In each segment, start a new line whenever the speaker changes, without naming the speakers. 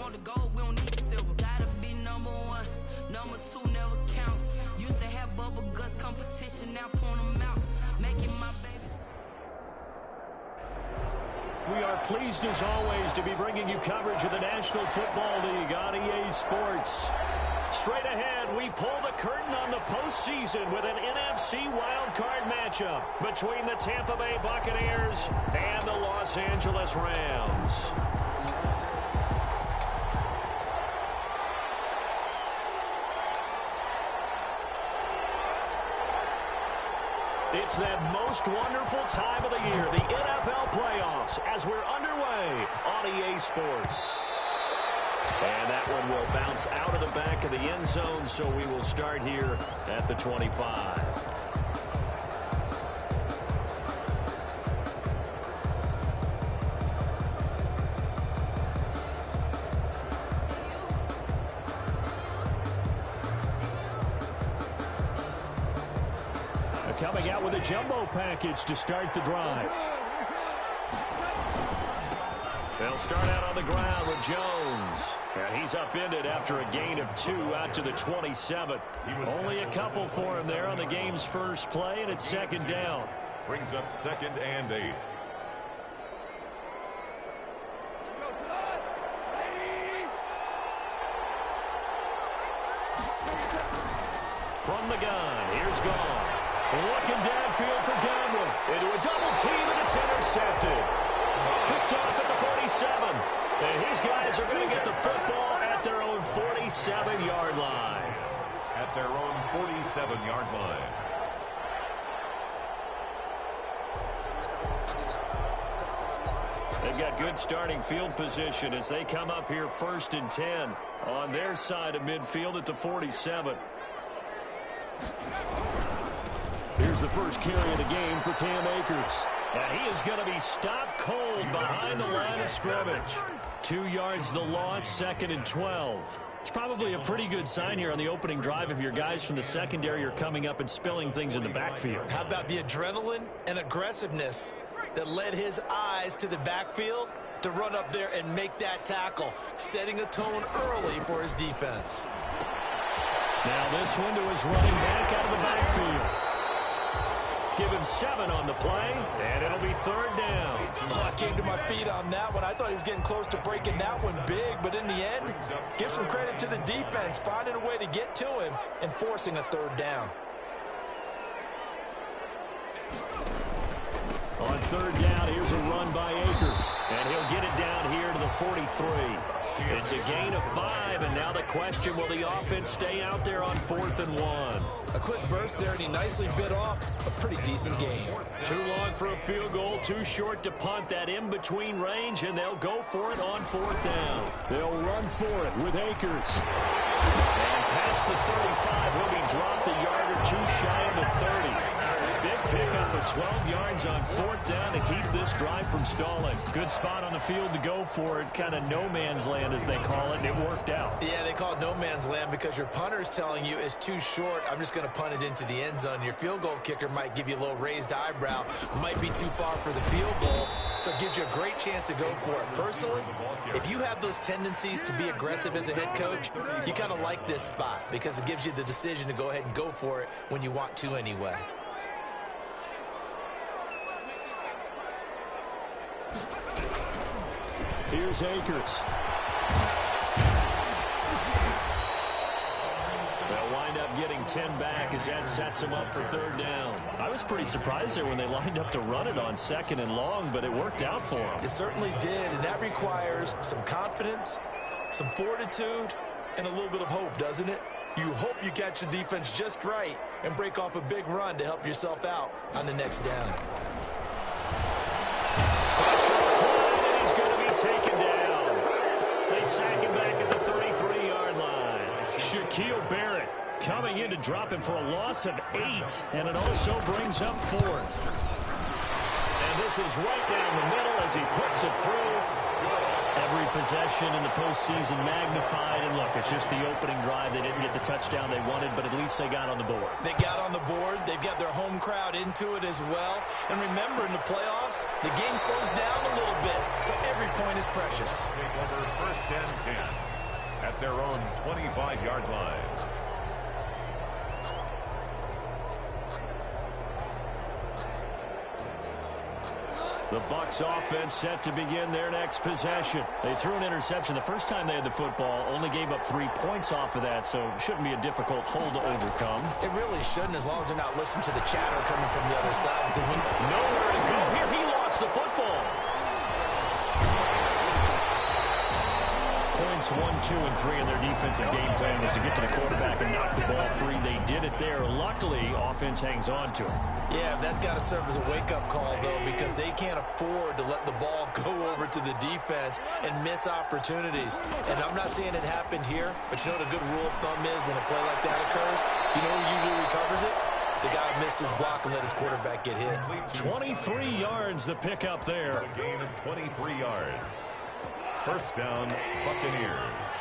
want the gold, we don't need the silver. Gotta be number one, number two never count. Used to have bubble guts competition, now point them out. Making my babies.
We are pleased as always to be bringing you coverage of the National Football League on EA Sports. Straight ahead, we pull the curtain on the postseason with an NFC wildcard matchup between the Tampa Bay Buccaneers and the Los Angeles Rams. It's that most wonderful time of the year, the NFL playoffs, as we're underway on EA Sports. And that one will bounce out of the back of the end zone, so we will start here at the 25. Coming out with a jumbo package to start the drive. They'll start out on the ground with Jones. And he's upended after a gain of 2 out to the 27. Only a couple for him there on the game's first play, and it's second down.
Brings up 2nd and 8.
From the gun, here's Goff. Looking downfield for Godwin. Into a double team, and it's intercepted. Picked off at the 47. And these guys are going to get the football at their own 47-yard line.
At their own 47-yard line.
They've got good starting field position as they come up here 1st and 10 on their side of midfield at the 47. Here's the first carry of the game for Cam Akers. And he is going to be stopped cold behind the line of scrimmage. 2 yards the loss, 2nd and 12. It's probably a pretty good sign here on the opening drive if your guys from the secondary are coming up and spilling things in the backfield.
How about the adrenaline and aggressiveness that led his eyes to the backfield to run up there and make that tackle, setting a tone early for his defense.
Now this one to his running back out of the backfield. Give him 7 on the play, and it'll be 3rd down.
Oh, I came to my feet on that one. I thought he was getting close to breaking that one big, but in the end, give some credit to the defense, finding a way to get to him and forcing a 3rd down.
On 3rd down, here's a run by Akers, and he'll get it down here to the 43. It's a gain of 5, and now the question, will the offense stay out there on 4th and 1?
A quick burst there, and he nicely bit off a pretty decent gain.
Too long for a field goal, too short to punt. That in-between range, and they'll go for it on 4th down. They'll run for it with Akers. And past the 35, he'll be dropped a yard or 2 shy of the 30. Big pickup of 12 yards on 4th down to keep this drive from stalling. Good spot on the field to go for it. Kind of no man's land, as they call it, and it worked out.
Yeah, they call it no man's land because your punter's telling you it's too short. I'm just going to punt it into the end zone. Your field goal kicker might give you a little raised eyebrow. Might be too far for the field goal, so it gives you a great chance to go for it. Personally, if you have those tendencies to be aggressive as a head coach, you kind of like this spot because it gives you the decision to go ahead and go for it when you want to anyway.
Here's Akers. They'll wind up getting 10 back as that sets them up for 3rd down. I was pretty surprised there when they lined up to run it on 2nd and long, but it worked out for them.
It certainly did, and that requires some confidence, some fortitude, and a little bit of hope, doesn't it? You hope you catch the defense just right and break off a big run to help yourself out on the next down.
Taken down. They sack him back at the 33-yard line. Shaquille Barrett coming in to drop him for a loss of 8, and it also brings up 4th. And this is right down the middle as he puts it through. Every possession in the postseason magnified, and look, it's just the opening drive. They didn't get the touchdown they wanted, but at least they got on the board.
They got on the board. They've got their home crowd into it as well. And remember, in the playoffs, stops, the game slows down a little bit. So every point is precious.
Take over 1st and 10 at their own 25-yard line.
The Bucs offense set to begin their next possession. They threw an interception the first time they had the football, only gave up 3 points off of that, so it shouldn't be a difficult hole to overcome.
It really shouldn't, as long as they're not listening to the chatter coming from the other side. Because
nowhere to go here. He lost the football. Points 1, 2, and 3 in their defensive game plan was to get to the quarterback and knock the ball free. They did it there. Luckily, offense hangs on to it.
Yeah, that's got to serve as a wake-up call, though, because they can't afford to let the ball go over to the defense and miss opportunities. And I'm not saying it happened here, but you know what a good rule of thumb is when a play like that occurs? You know who usually recovers it? The guy who missed his block and let his quarterback get hit.
23 yards the pickup there.
A gain of 23 yards. 1st down, Buccaneers.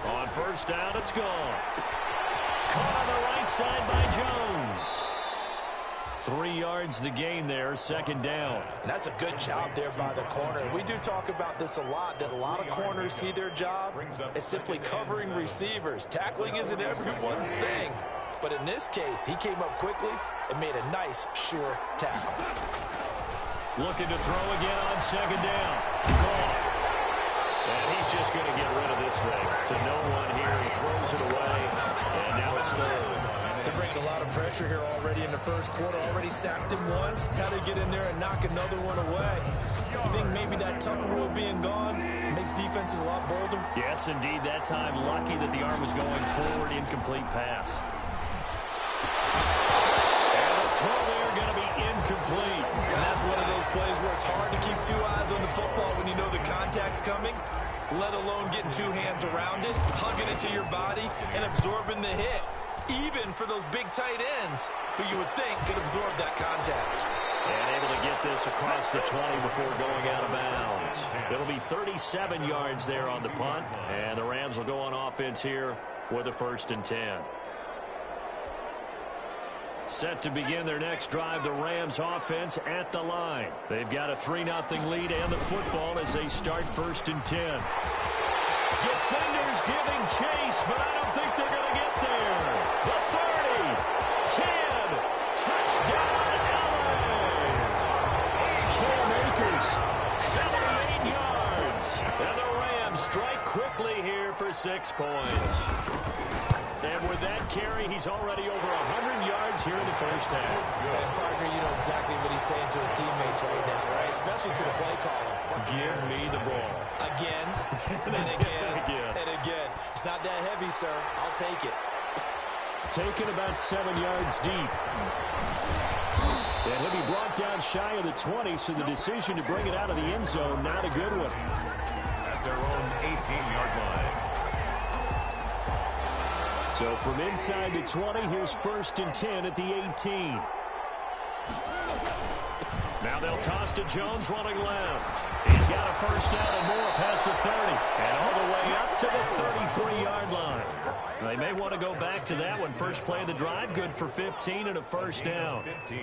On 1st down, it's gone. Caught on the right side by Jones. 3 yards the gain there, 2nd down.
And that's a good job there by the corner. We do talk about this a lot, that a lot of corners see their job as simply covering receivers. Tackling isn't everyone's thing. But in this case, he came up quickly and made a nice, sure tackle.
Looking to throw again on 2nd down. Goff. And he's just going to get rid of this thing. To no one here. He throws it away. And now it's 3rd.
They're bringing a lot of pressure here already in the 1st quarter. Already sacked him once. Got to get in there and knock another one away. You think maybe that Tucker rule being gone makes defenses a lot bolder?
Yes, indeed. That time, lucky that the arm was going forward. Incomplete pass. And the throw there going to be incomplete.
And that's one of those plays where it's hard to keep 2 eyes on the football when you know the contact's coming, let alone getting 2 hands around it, hugging it to your body, and absorbing the hit. Even for those big tight ends who you would think could absorb that contact.
And able to get this across the 20 before going out of bounds. It'll be 37 yards there on the punt, and the Rams will go on offense here with a 1st and 10. Set to begin their next drive, the Rams offense at the line. They've got a 3-0 lead and the football as they start 1st and 10. Defenders giving chase, but I don't think they're going to get there. The 30, 10, touchdown, LA. Cam Akers, 78 yards. And the Rams strike quickly here for 6 points. And with that carry, he's already over 100 yards here in the 1st half.
And, partner, you know exactly what he's saying to his teammates right now, right? Especially to the play caller.
Give me the ball.
Again, and again, and again. It's not that heavy, sir. I'll take it.
Taken about 7 yards deep. And he'll be brought down shy of the 20, so the decision to bring it out of the end zone, not a good one.
At their own 18-yard line.
So from inside the 20, here's 1st and 10 at the 18. Now they'll toss to Jones running left. He's got a 1st down and more past the 30. And all the way up to the 33-yard line. They may want to go back to that one. First play of the drive, good for 15 and a 1st down.
15.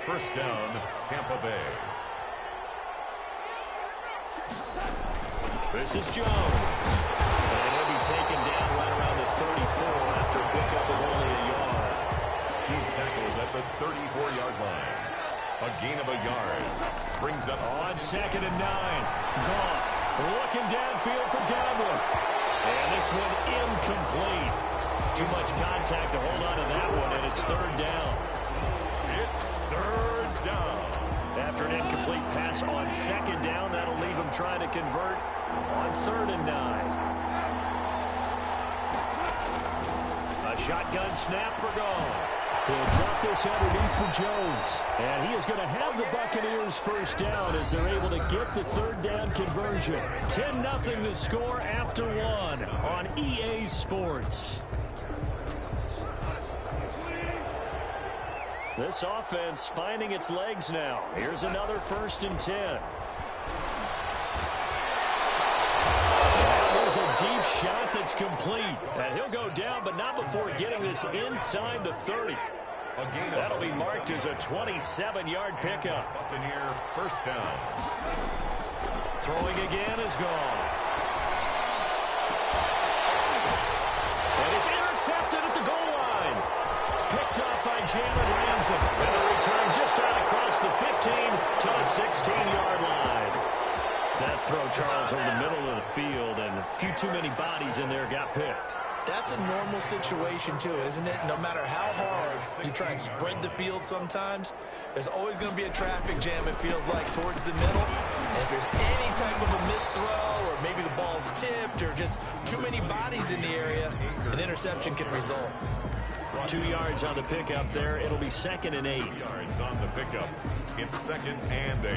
1st down, Tampa Bay.
This is Jones. And he'll be taken down right around the 34 after a pickup of only a yard.
He's tackled at the 34-yard line. A gain of a yard. Brings up
on 2nd and 9. Goff looking downfield for Godwin. And this one incomplete. Too much contact to hold on to that one, and it's 3rd down.
It's 3rd down.
After an incomplete pass on 2nd down, that'll leave him trying to convert on 3rd and 9. A shotgun snap for Goff. He'll drop this underneath for Jones. And he is going to have the Buccaneers 1st down as they're able to get the 3rd down conversion. 10-0 the score after 1 on EA Sports. This offense finding its legs now. Here's another 1st and 10. There's a deep shot that's complete. And he'll go down, but not before getting this inside the 30. That'll be marked as a 27-yard pickup.
Buccaneer first down.
Throwing again is gone. And it's intercepted at the goal line. Picked off by Jalen Ramsey. And a return just out across the 15 to the 16-yard line. That throw, Charles, over the middle of the field, and a few too many bodies in there got picked.
That's a normal situation, too, isn't it? No matter how hard you try and spread the field sometimes, there's always going to be a traffic jam, it feels like, towards the middle. And if there's any type of a missed throw, or maybe the ball's tipped, or just too many bodies in the area, an interception can result.
2 yards on the pickup there. It'll be 2nd and 8.
2 yards on the pickup. It's 2nd and 8.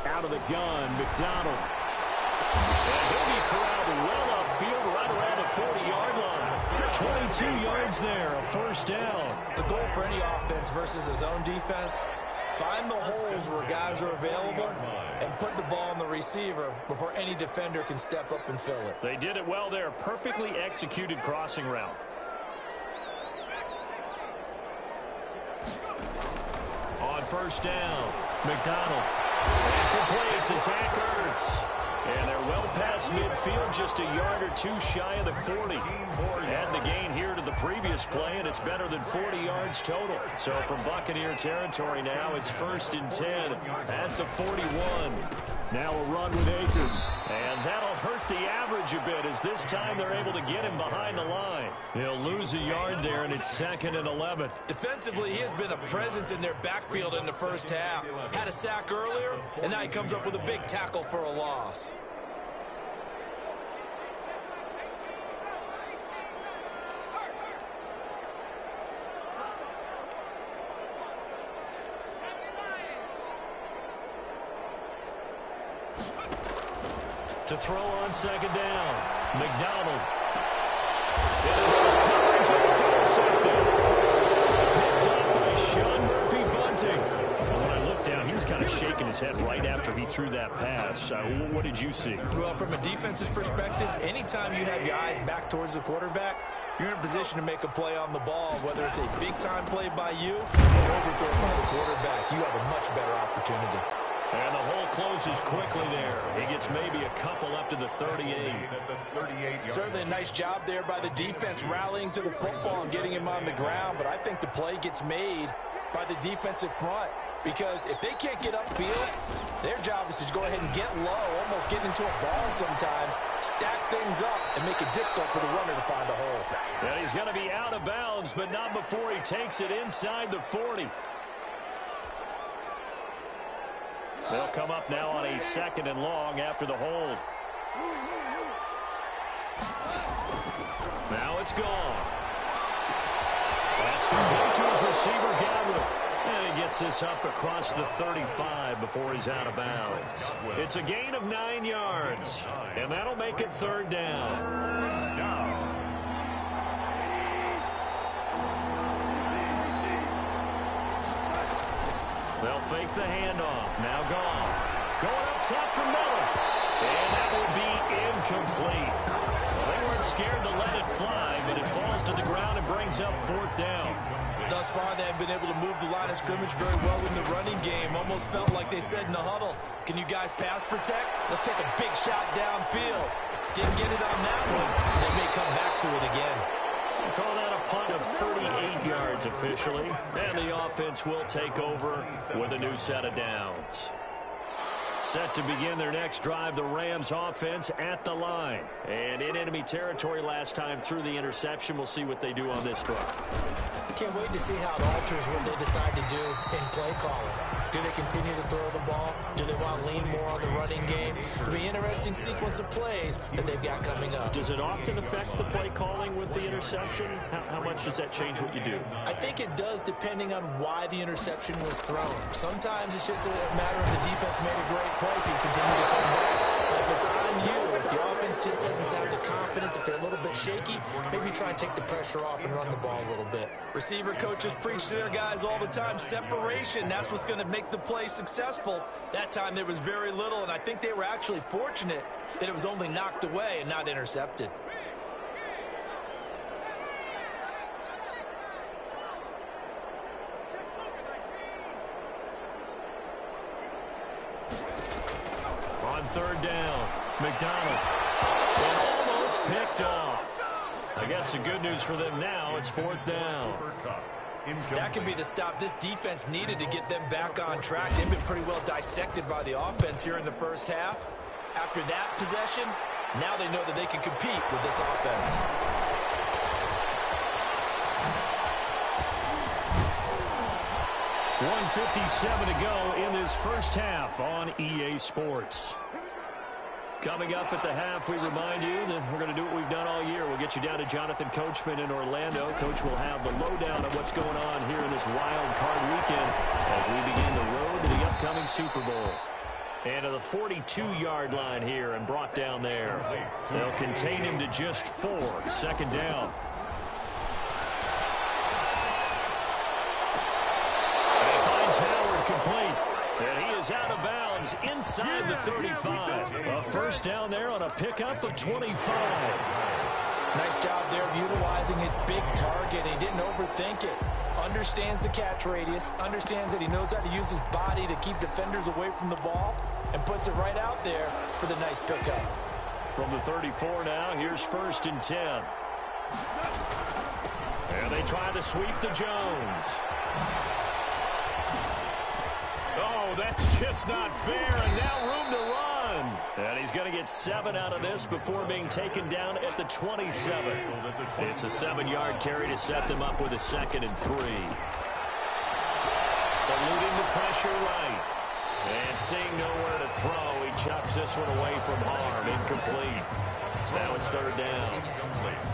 Out of the gun, McDonald. And he'll be corralled well upfield right around the 40-yard line. 22 yards there, a first down.
The goal for any offense versus a zone defense, find the holes where guys are available and put the ball on the receiver before any defender can step up and fill it.
They did it well there. Perfectly executed crossing route. On first down, McDonald. Complete to Zach Ertz. And they're well past midfield, just a yard or two shy of the 40. Add the gain here to the previous play, and it's better than 40 yards total. So from Buccaneer territory now, it's 1st and 10 at the 41. Now a run with Akers. And that'll hurt the average a bit, as this time they're able to get him behind the line. They'll lose a yard there, and it's 2nd and 11.
Defensively, he has been a presence in their backfield in the first half. Had a sack earlier, and now he comes up with a big tackle for a loss.
To throw on 2nd down, McDonald. Coverage, and it's intercepted. Picked up by Sean Murphy-Bunting. When I looked down, he was kind of shaking his head right after he threw that pass. What did you see?
Well, from a defense's perspective, anytime you have your eyes back towards the quarterback, you're in a position to make a play on the ball, whether it's a big-time play by you or an overthrow by the quarterback. You have a much better opportunity.
And the hole closes quickly there. He gets maybe a couple up to the 38.
Certainly a nice job there by the defense rallying to the football and getting him on the ground, but I think the play gets made by the defensive front, because if they can't get upfield, their job is to go ahead and get low, almost get into a ball sometimes, stack things up, and make it difficult for the runner to find a hole.
And he's going to be out of bounds, but not before he takes it inside the 40. They'll come up now on a 2nd and long after the hold. Now it's gone. That's complete to his receiver, Godwin. And he gets this up across the 35 before he's out of bounds. It's a gain of 9 yards, and that'll make it 3rd down. They'll fake the handoff. Now Goff. Going up top for Miller. And that will be incomplete. Well, they weren't scared to let it fly, but it falls to the ground and brings up 4th down.
Thus far, they have been able to move the line of scrimmage very well in the running game. Almost felt like they said in the huddle, can you guys pass protect? Let's take a big shot downfield. Didn't get it on that one. They may come back to it again.
Call that a punt of 38 yards officially. And the offense will take over with a new set of downs. Set to begin their next drive, the Rams offense at the line. And in enemy territory last time through the interception. We'll see what they do on this drive.
Can't wait to see how it alters what they decide to do in play calling. Do they continue to throw the ball? Do they want to lean more on the running game? It'll be an interesting sequence of plays that they've got coming up.
Does it often affect the play calling with the interception? How much does that change what you do?
I think it does, depending on why the interception was thrown. Sometimes it's just a matter of the defense made a great play, so you continue to come back. But if it's on you, if the offense defense just doesn't have the confidence, if they're a little bit shaky, maybe try and take the pressure off and run the ball a little bit. Receiver coaches preach to their guys all the time, separation, that's what's going to make the play successful. That time there was very little, and I think they were actually fortunate that it was only knocked away and not intercepted.
On third down, McDonald. And almost picked off. I guess the good news for them now, it's fourth down.
That could be the stop this defense needed to get them back on track. They've been pretty well dissected by the offense here in the first half. After that possession, now they know that they can compete with this offense.
.157 to go in this first half on EA Sports. Coming up at the half, we remind you that we're going to do what we've done all year. We'll get you down to Jonathan Coachman in Orlando. Coach will have the lowdown of what's going on here in this wild card weekend as we begin the road to the upcoming Super Bowl. And to the 42-yard line here and brought down there. They'll contain him to just 4. Second down. Complete. And he is out of bounds inside the 35. A first down there on a pickup of 25.
Nice job there of utilizing his big target. He didn't overthink it. Understands the catch radius. Understands that he knows how to use his body to keep defenders away from the ball. And puts it right out there for the nice pickup.
From the 34 now, here's first and 10. And they try to sweep to Jones. Oh, that's just not fair, and now room to run. And he's going to get 7 out of this before being taken down at the 27. It's a 7-yard carry to set them up with a 2nd and 3. Eluding the pressure right. And seeing nowhere to throw, he chucks this one away from harm. Incomplete. Now it's third down.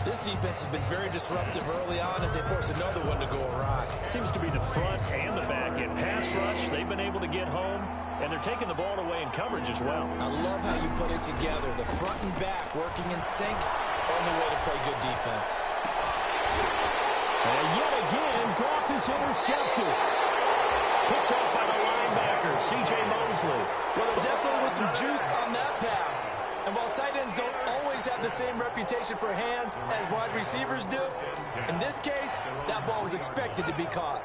This defense has been very disruptive early on as they force another one to go awry.
Seems to be the front and the back end. Pass rush, they've been able to get home, and they're taking the ball away in coverage as well.
I love how you put it together. The front and back working in sync, only way to play good defense.
And yet again, Goff is intercepted. Picked off by the linebacker, C.J. Mosley.
Well, there definitely was some juice on that pass. And while tight ends don't always have the same reputation for hands as wide receivers do, in this case, that ball was expected to be caught.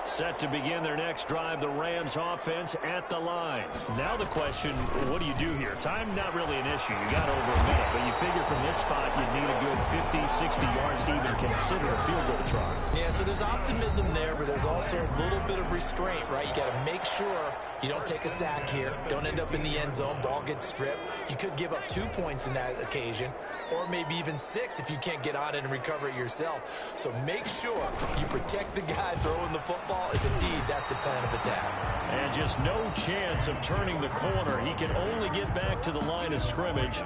Set to begin their next drive, the Rams offense at the line. Now the question, what do you do here? Time not really an issue. You got over a minute, but you figure from this spot you'd need a good 50, 60 yards to even consider a field goal try.
Yeah, so there's optimism there, but there's also a little bit of restraint, right? You got to make sure you don't take a sack here. Don't end up in the end zone. Ball gets stripped. You could give up 2 points in that occasion, or maybe even 6 if you can't get on it and recover it yourself. So make sure you protect the guy throwing the football if indeed that's the plan of attack.
And just no chance of turning the corner. He can only get back to the line of scrimmage.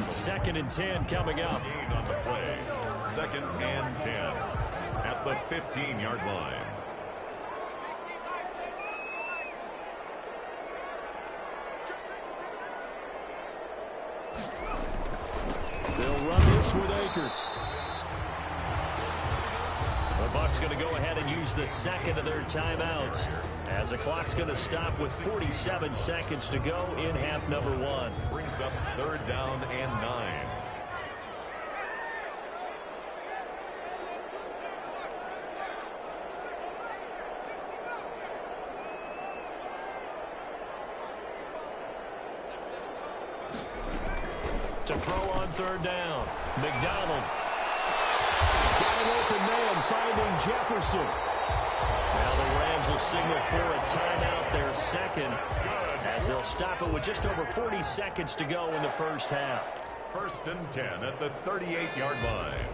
2nd and 10 coming up.
On the play. 2nd and 10 at the 15-yard line.
They'll run this with Akers. The Bucs going to go ahead and use the 2nd of their timeouts as the clock's going to stop with 47 seconds to go in half number 1.
Brings up 3rd down and 9.
To throw on 3rd down, McDonald. Got an open man, finding Jefferson. Now the Rams will signal for a timeout, their 2nd, as they'll stop it with just over 40 seconds to go in the first half.
1st and 10 at the 38-yard line.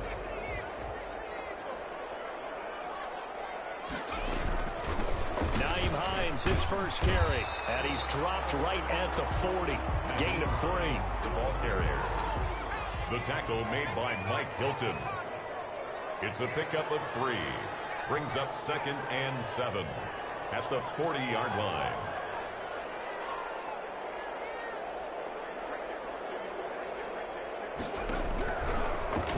Nyheim Hines, his first carry, and he's dropped right at the 40. Gain of 3.
The ball carrier. The tackle made by Mike Hilton. It's a pickup of 3. Brings up 2nd and 7 at the 40-yard line.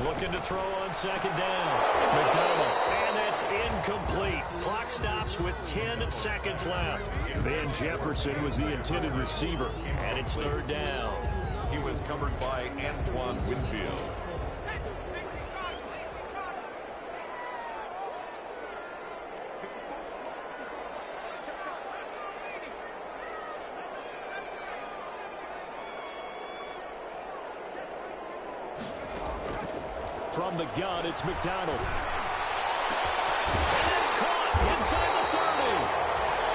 Looking to throw on second down. McDonald. And that's incomplete. Clock stops with 10 seconds left. Van Jefferson was the intended receiver. And it's third down.
He was covered by Antoine Winfield.
From the gun, it's McDonald. And it's caught inside the 30.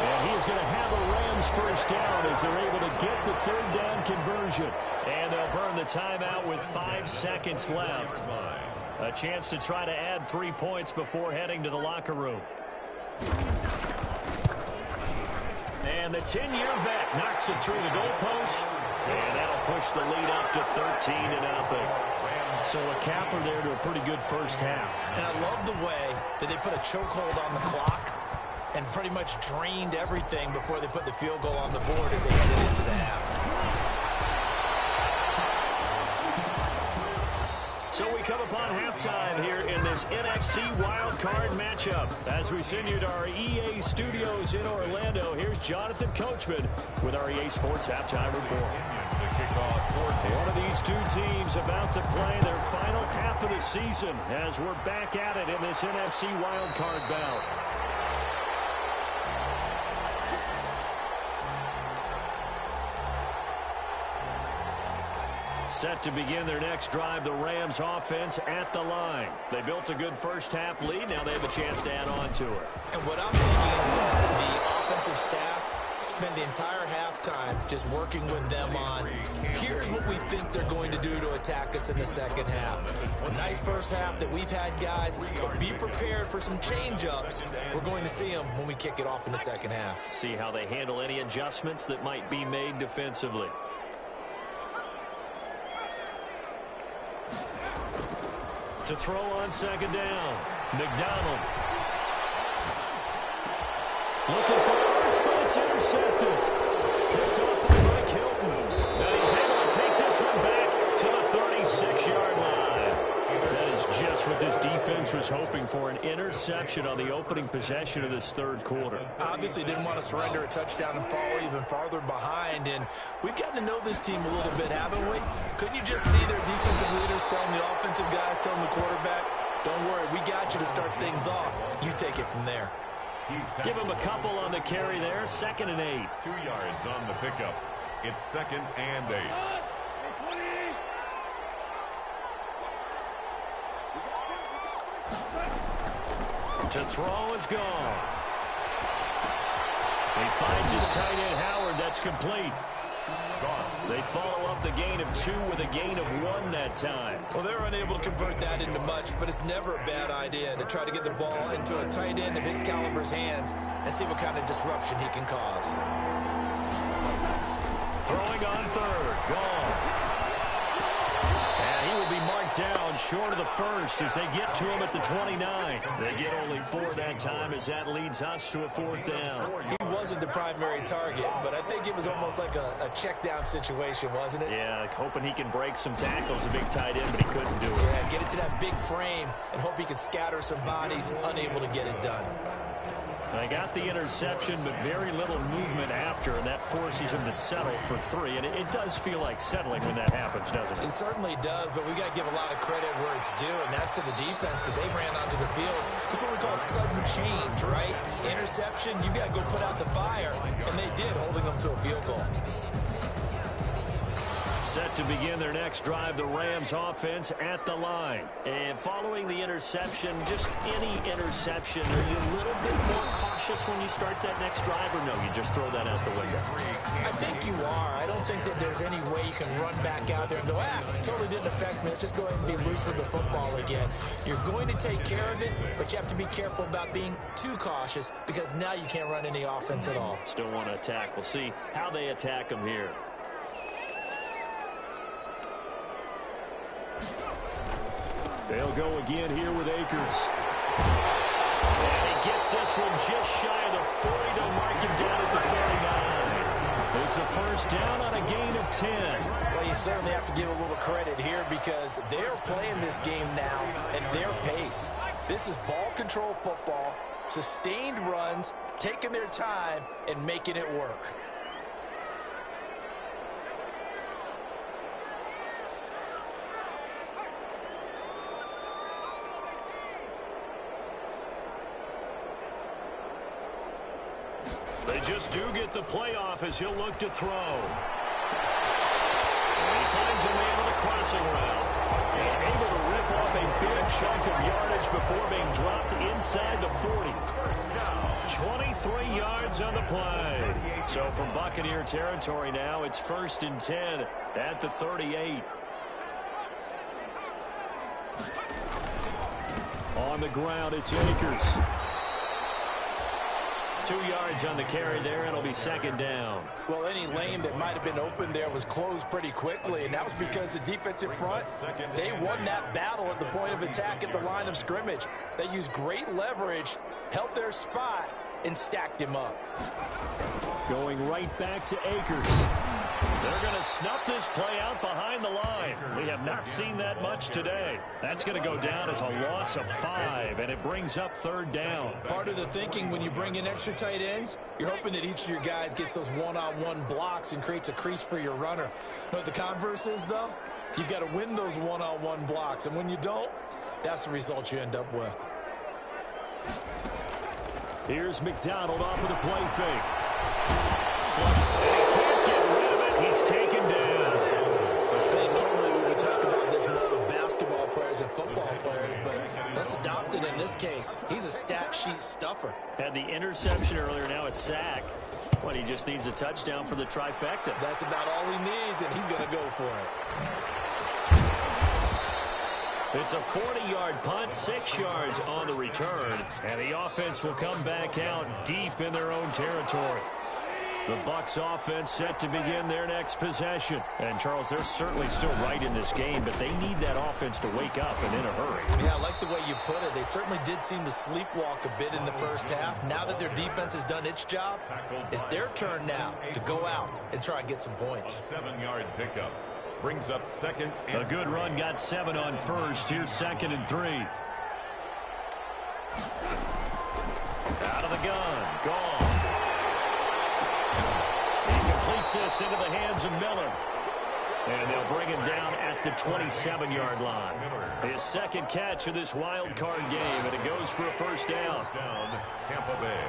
And he's going to have a Rams first down as they're able to get the third down conversion. And they'll burn the timeout with 5 seconds left. A chance to try to add 3 points before heading to the locker room. And the 10-year vet knocks it through the goalpost. And that'll push the lead up to 13-0. So a capper there to a pretty good first half.
And I love the way that they put a chokehold on the clock and pretty much drained everything before they put the field goal on the board as they headed into the half.
So we come upon halftime here in this NFC wildcard matchup. As we send you to our EA studios in Orlando, here's Jonathan Coachman with our EA Sports Halftime Report. One of these two teams about to play their final half of the season as we're back at it in this NFC wildcard bout. Set to begin their next drive, the Rams offense at the line. They built a good first half lead. Now they have a chance to add on to it.
And what I'm thinking is that the offensive staff spend the entire halftime just working with them on, here's what we think they're going to do to attack us in the second half. A nice first half that we've had, guys, but be prepared for some change-ups. We're going to see them when we kick it off in the second half.
See how they handle any adjustments that might be made defensively. To throw on second down, McDonald. Looking for Ertz, but it's intercepted. Picked up by Mike Hilton. And he's able to take this one back to the 36-yard line. That is just what this defense was hoping for, an interception on the opening possession of this third quarter.
Obviously didn't want to surrender a touchdown and fall even farther behind, and we've gotten to know this team a little bit, haven't we? Couldn't you just see their defensive leaders telling the offensive guys, telling the quarterback, don't worry, we got you to start things off. You take it from there.
Give him a couple on the carry there. 2nd and 8.
2 yards on the pickup. It's 2nd and 8.
To throw is gone. He finds his tight end Howard. That's complete. They follow up the gain of 2 with a gain of 1 that time.
Well, they're unable to convert that into much, but it's never a bad idea to try to get the ball into a tight end of his caliber's hands and see what kind of disruption he can cause.
Throwing on third. Gone. And he will be marked down short of the first as they get to him at the 29. They get only 4 that time as that leads us to a 4th down.
He wasn't the primary target, but I think it was almost like a check down situation, wasn't it?
Yeah, hoping he can break some tackles, a big tight end, but he couldn't do it.
Yeah, get it to that big frame and hope he can scatter some bodies, unable to get it done.
They got the interception, but very little movement after, and that forces him to settle for 3. And it does feel like settling when that happens, doesn't it?
It certainly does, but we got to give a lot of credit where it's due, and that's to the defense because they ran onto the field. This is what we call sudden change, right? Interception, you got to go put out the fire, and they did, holding them to a field goal.
Set to begin their next drive, the Rams offense at the line. And following the interception, just any interception, are you a little bit more cautious when you start that next drive, or no, you just throw that out the window?
I think you are. I don't think that there's any way you can run back out there and go, totally didn't affect me. Let's just go ahead and be loose with the football again. You're going to take care of it, but you have to be careful about being too cautious because now you can't run any offense at all.
Still want to attack. We'll see how they attack them here. They'll go again here with Akers. And he gets this one just shy of the 40 to mark him down at the 39. It's a first down on a gain of 10.
Well, you certainly have to give a little credit here because they're playing this game now at their pace. This is ball control football, sustained runs, taking their time, and making it work.
They just do get the playoff as he'll look to throw. And he finds a man on the crossing route. And able to rip off a big chunk of yardage before being dropped inside the 40. 23 yards on the play. So from Buccaneer territory now, it's 1st and 10 at the 38. On the ground, it's Akers. 2 yards on the carry there. It'll be 2nd down.
Well, any lane that might have been open there was closed pretty quickly, and that was because the defensive front, they won that battle at the point of attack at the line of scrimmage. They used great leverage, held their spot, and stacked him up.
Going right back to Akers. They're going to snuff this play out behind the line. We have not seen that much today. That's going to go down as a loss of 5, and it brings up 3rd down.
Part of the thinking when you bring in extra tight ends, you're hoping that each of your guys gets those one-on-one blocks and creates a crease for your runner. You know what the converse is, though? You've got to win those one-on-one blocks, and when you don't, that's the result you end up with.
Here's McDonald off of the play fake. Flush. And he can't get rid of it. He's taken down.
Normally we would talk about this more with basketball players and football players, but let's adopt it in this case. He's a stat sheet stuffer.
Had the interception earlier, now a sack. But he just needs a touchdown for the trifecta.
That's about all he needs, and he's going to go for it.
It's a 40-yard punt, 6 yards on the return, and the offense will come back out deep in their own territory. The Bucs offense set to begin their next possession. And, Charles, they're certainly still right in this game, but they need that offense to wake up and in a hurry.
Yeah, I like the way you put it. They certainly did seem to sleepwalk a bit in the first half. Now that their defense has done its job, it's their turn now to go out and try and get some points.
A 7-yard pickup brings up 2nd and
a good run got 7 on first. Here's 2nd and 3. Out of the gun. Gone. Completes this into the hands of Miller. And they'll bring him down at the 27-yard line. His 2nd catch of this wild card game, and it goes for a first down.
Tampa Bay.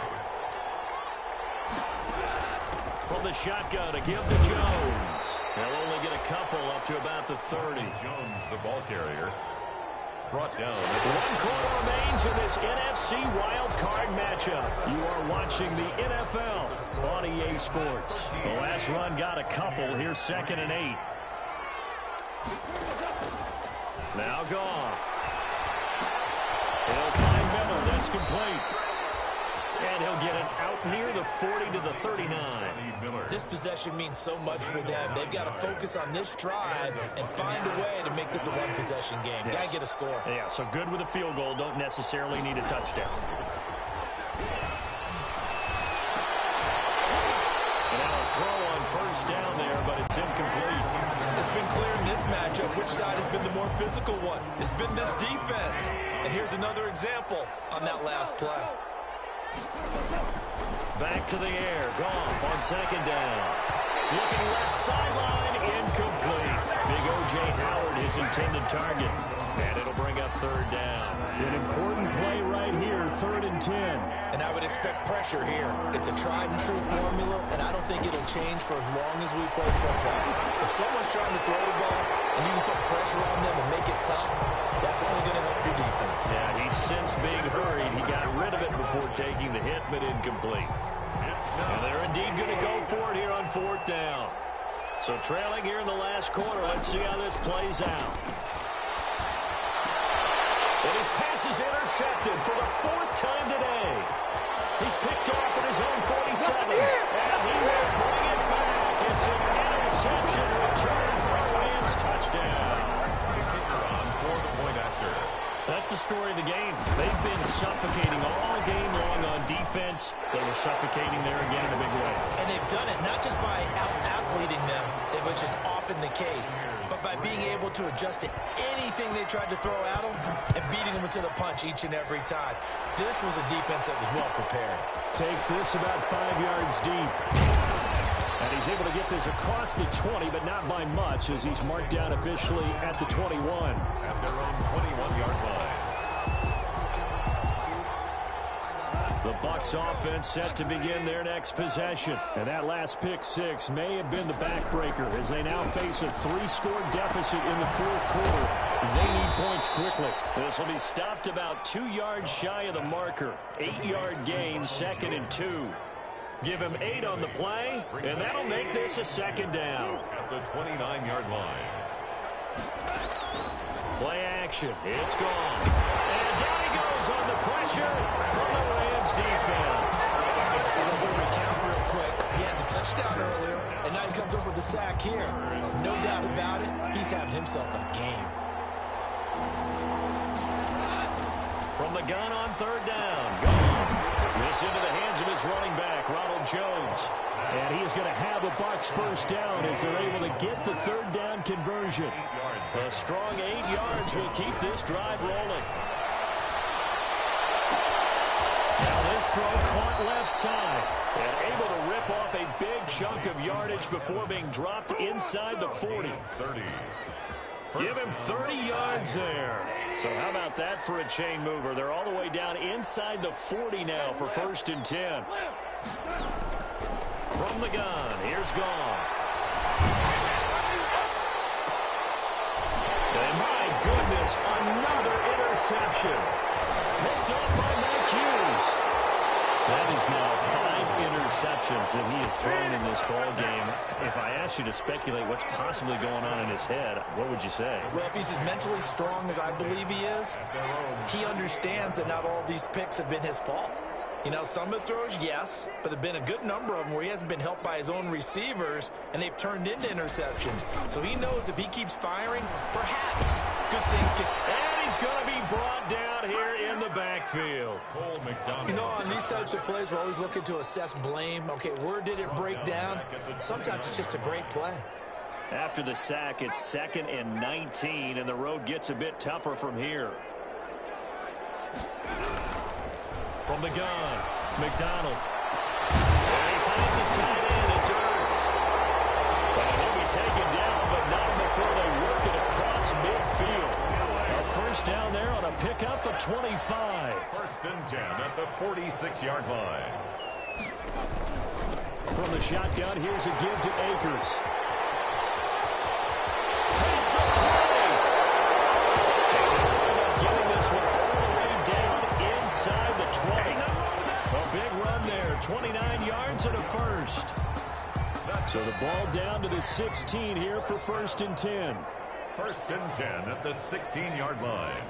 From the shotgun, a give to Jones. They'll only get a couple up to about the 30.
Jones, the ball carrier, brought down.
1 quarter remains in this NFC wild card matchup. You are watching the NFL on EA Sports. The last run got a couple. Here's 2nd and 8. Now Goff. He'll find Miller. That's complete. And he'll get it out near the 40 to the 39.
This possession means so much for them. They've got to focus on this drive and find a way to make this a one-possession game.
Yes.
Got to get a score.
Yeah, so good with a field goal. Don't necessarily need a touchdown. And now a throw on first down there, but it's incomplete.
It's been clear in this matchup which side has been the more physical one. It's been this defense. And here's another example on that last play.
Back to the air. Goff on 2nd down. Looking left sideline. Incomplete. Big O.J. Howard, his intended target. And it'll bring up 3rd down. An important play right here, 3rd and 10.
And I would expect pressure here. It's a tried and true formula, and I don't think it'll change for as long as we play football. If someone's trying to throw the ball and you can put pressure on them and make it tough, that's only going to help your defense.
Yeah, he's since being hurried. He got rid of it before taking the hit, but incomplete. And they're indeed going to go for it here on 4th down. So trailing here in the last quarter. Let's see how this plays out. And his pass is intercepted for the 4th time today. He's picked off at his own 47. And he will bring it back. It's an interception return for a Rams touchdown.
On for the point after.
That's the story of the game. They've been suffocating all game long on defense. They were suffocating there again in a big way.
And they've done it not just by out-athleting them, which is often the case, but by being able to adjust to anything they tried to throw at them and beating them into the punch each and every time. This was a defense that was well prepared.
Takes this about 5 yards deep. And he's able to get this across the 20, but not by much, as he's marked down officially at the 21.
At their own 21-yard line.
The Bucs offense set to begin their next possession. And that last pick six may have been the backbreaker as they now face a 3-score deficit in the fourth quarter. They need points quickly. This will be stopped about 2 yards shy of the marker. 8-yard gain, 2nd and 2. Give him 8 on the play, and that'll make this a 2nd down.
At the 29-yard line.
Play action. It's gone. And down he goes on the pressure from the Rams defense.
So we'll recount real quick. He had the touchdown earlier, and now he comes up with the sack here. No doubt about it, he's having himself a game.
From the gun on 3rd down. Gone. This into the hands of his running back, Ronald Jones. And he is going to have the Bucs first down as they're able to get the 3rd down conversion. A strong 8 yards will keep this drive rolling. Now this throw caught left side and able to rip off a big chunk of yardage before being dropped inside the 40.
30.
Give him 30 yards there. So how about that for a chain mover? They're all the way down inside the 40 now for 1st and 10. From the gun, here's Goff. And my goodness, another interception. Picked up by Mike Hughes. That is now 5 interceptions that he has thrown in this ball game. If I asked you to speculate what's possibly going on in his head, what would you say?
Well, if he's as mentally strong as I believe he is, he understands that not all of these picks have been his fault. You know, some of the throws, yes, but there have been a good number of them where he hasn't been helped by his own receivers, and they've turned into interceptions. So he knows if he keeps firing, perhaps good things can...
And he's going to be brought down here in the backfield.
You know, on these types of plays, we're always looking to assess blame. Okay, where did it break down? Sometimes it's just a great play.
After the sack, it's 2nd and 19, and the road gets a bit tougher from here. From the gun, McDonald. And he finds his tight end. It's Ertz. And he'll be taken down, but not before they work it across midfield. A first down there on a pickup of 25.
1st and 10 at the 46-yard line.
From the shotgun, here's a give to Akers. Pace the 20. Getting this one all the way down inside the 20. A big run there, 29 yards and a first. So the ball down to the 16 here for 1st and 10.
1st and 10 at the 16-yard line.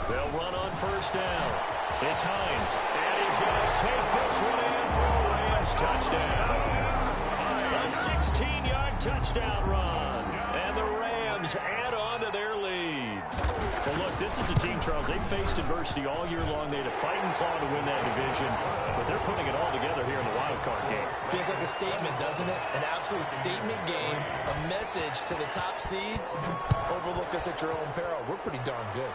They'll run on 1st down. It's Hines, and he's going to take this one in for a Rams touchdown. A 16-yard touchdown run, and the Rams add on to their lead. Well, look, this is a team, Charles. They faced adversity all year long. They had to fight and claw to win that division, but they're putting it all together here in the wild card game.
Feels like a statement, doesn't it? An absolute statement game, a message to the top seeds. Overlook us at your own peril. We're pretty darn good.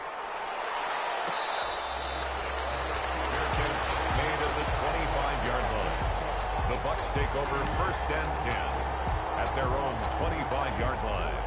Made at the 25-yard line. The Bucs take over 1st and 10 at their own 25-yard line.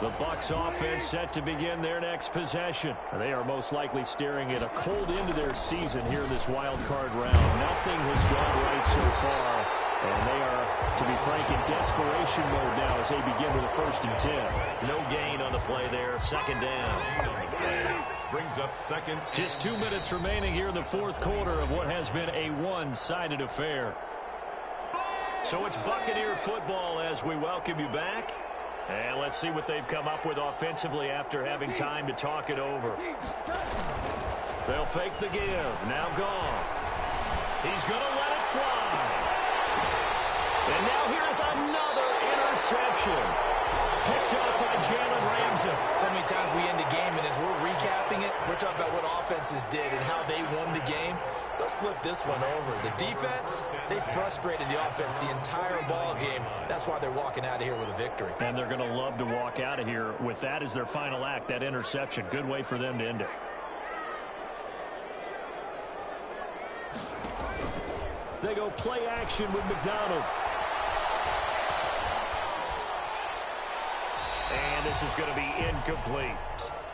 The Bucs offense set to begin their next possession. They are most likely staring at a cold end to their season here in this wild card round. Nothing has gone right so far, and they are, to be frank, in desperation mode now as they begin with a 1st and 10. No gain on the play there, 2nd down.
Brings up 2nd.
Just 2 minutes remaining here in the fourth quarter of what has been a one-sided affair. So it's Buccaneer football as we welcome you back. And let's see what they've come up with offensively after having time to talk it over. They'll fake the give. Now Goff. He's going to let it fly. And now here's another interception. Picked up by Jalen Ramsey.
So many times we end a game, and as we're recapping it, we're talking about what offenses did and how they won the game. Let's flip this one over. The defense, they frustrated the offense the entire ball game. That's why they're walking out of here with a victory.
And they're going to love to walk out of here with that as their final act, that interception. Good way for them to end it. They go play action with McDonald. And this is going to be incomplete.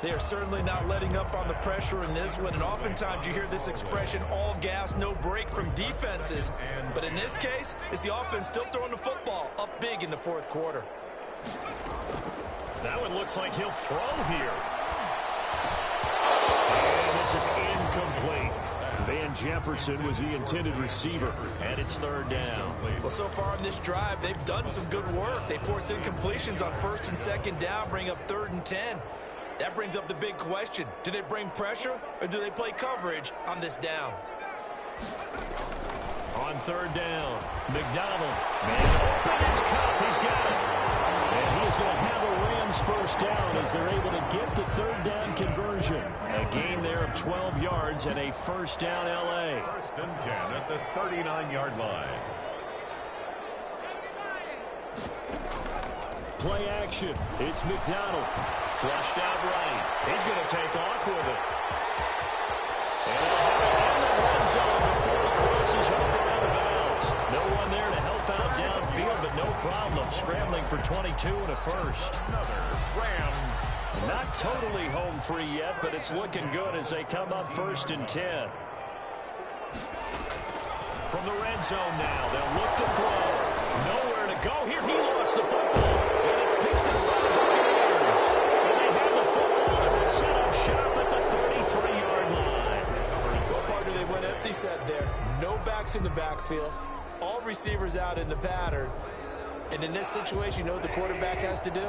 They are certainly not letting up on the pressure in this one, and oftentimes you hear this expression, all gas, no break from defenses. But in this case, it's the offense still throwing the football up big in the fourth quarter.
That one looks like he'll throw here. And this is incomplete. Van Jefferson was the intended receiver, and it's third down.
Well, so far on this drive, they've done some good work. They force incompletions on first and second down, bring up 3rd and 10. That brings up the big question. Do they bring pressure, or do they play coverage on this down?
On third down, McDonald. Man open, it's Cup. He's got it. And he is going to have a Rams first down as they're able to get the third down conversion. A gain there of 12 yards and a first down L.A.
1st and 10 at the 39-yard line.
Play action. It's McDonald. Flushed out right. He's going to take off with it. And in the red zone before he crosses over out of bounds. No one there to help out downfield, but no problem. Scrambling for 22 and a first.
Another Rams.
Not totally home free yet, but it's looking good as they come up 1st and 10. From the red zone now, they'll look to throw. Nowhere to go here. He lost the football, and it's picked up by the Buccaneers. And they have the football and will set up shop at the 33-yard line.
What part do they went empty set there? No backs in the backfield. All receivers out in the pattern. And in this situation, you know what the quarterback has to do?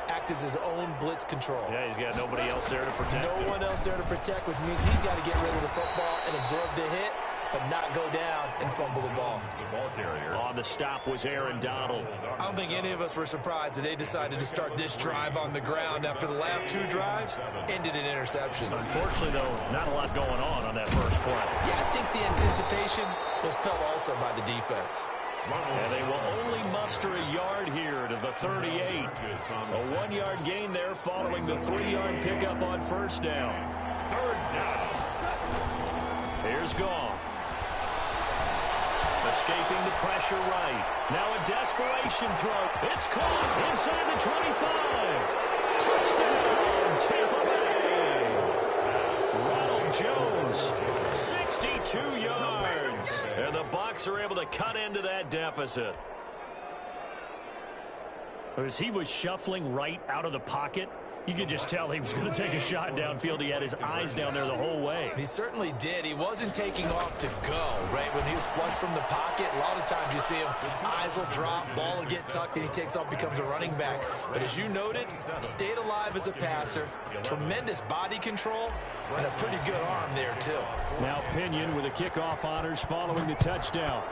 Act as his own blitz control.
Yeah, he's got nobody else there to protect him.
No one else there to protect, which means he's got to get rid of the football and absorb the hit, but not go down and fumble the ball.
The ball carrier.
On the stop was Aaron Donald.
I don't think any of us were surprised that they decided to start this drive on the ground after the last 2 drives ended in interceptions.
Unfortunately, though, not a lot going on that first play.
Yeah, I think the anticipation was felt also by the defense.
And they will only muster a yard here to the 38. A 1-yard gain there following the 3-yard pickup on first down.
3rd down.
Here's Goff. Escaping the pressure right. Now a desperation throw. It's caught inside the 25. Touchdown, Tampa Bay. Ronald Jones, 62 yards. And the Bucs are able to cut into that deficit. As he was shuffling right out of the pocket, you could just tell he was going to take a shot downfield. He had his eyes down there the whole way.
He certainly did. He wasn't taking off to go, right? When he was flushed from the pocket, a lot of times you see him, eyes will drop, ball will get tucked, and he takes off, becomes a running back. But as you noted, stayed alive as a passer, tremendous body control, and a pretty good arm there, too.
Now Pinion with the kickoff honors following the touchdown.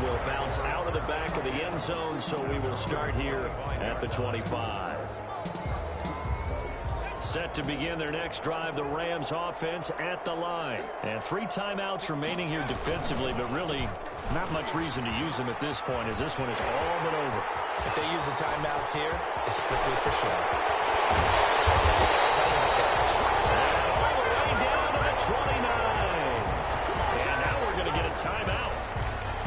Will bounce out of the back of the end zone, so we will start here at the 25. Set to begin their next drive, the Rams offense at the line. And 3 timeouts remaining here defensively, but really not much reason to use them at this point, as this one is all but over.
If they use the timeouts here, it's strictly for show.
And all the way down to the 29. And now we're going to get a timeout.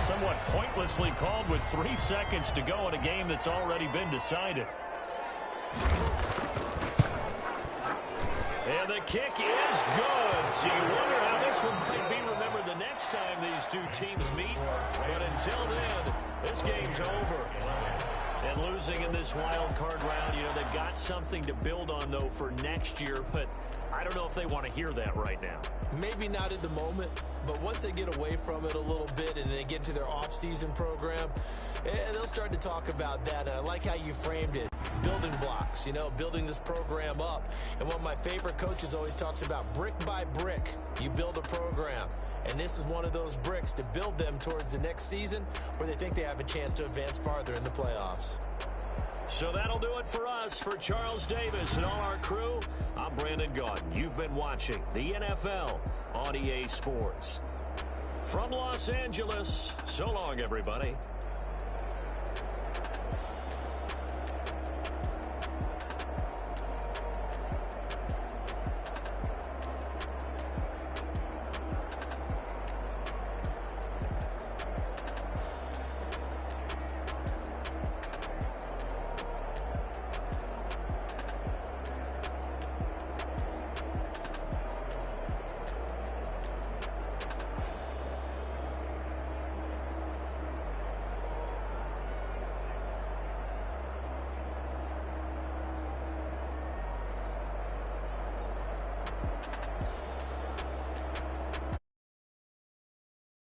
Somewhat pointlessly called with 3 seconds to go in a game that's already been decided. And the kick is good. So you wonder how this one might be remembered the next time these two teams meet. But until then, this game's over. And losing in this wild card round, you know, they've got something to build on, though, for next year. But I don't know if they want to hear that right now.
Maybe not in the moment, but once they get away from it a little bit and they get into their off-season program, they'll start to talk about that. And I like how you framed it. building blocks, you know, building this program up. And one of my favorite coaches always talks about brick by brick, you build a program. And this is one of those bricks to build them towards the next season where they think they have a chance to advance farther in the playoffs.
So that'll do it for us. For Charles Davis and all our crew, I'm Brandon Gaudin. You've been watching the NFL on EA Sports. From Los Angeles, so long, everybody.